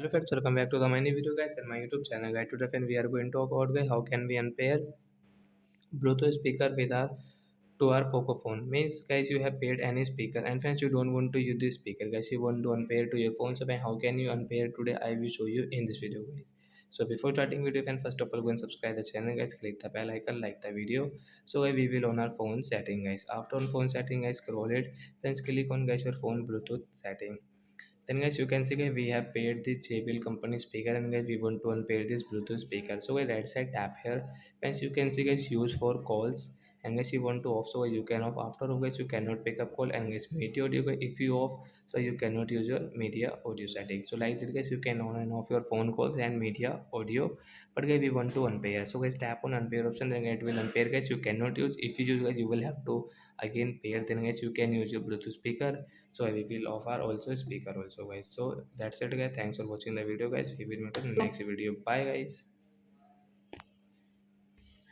Hello friends, welcome back to the mini video guys and my YouTube channel. Guys, today friend, we are going to talk about guys how can we unpair Bluetooth speaker with our to our Poco phone. Means guys you have paired any speaker and friends you don't want to use this speaker guys, you want to unpair to your phone. So how can you unpair today? I will show you in this video guys. So before starting video friends, first of all go and subscribe the channel guys, click the bell icon, like the video. So we will on our phone setting guys. After on phone setting guys, scroll it, friends click on guys your phone Bluetooth setting. Then guys you can see guys we have paired this JBL company speaker and guys we want to unpair this Bluetooth speaker. So guys right side tap here. Guys you can see guys use for calls and guys you want to off, so you can off. After all guys you cannot pick up call and guys media audio guys, if you off, so you cannot use your media audio settings. So like that guys you can on and off your phone calls and media audio, but guys we want to unpair. So guys tap on unpair option, then it will unpair guys, you cannot use. If you use guys you will have to again pair, then guys you can use your Bluetooth speaker. So we will offer also speaker also guys. So that's it guys, thanks for watching the video guys, we will meet in the next video. Bye guys.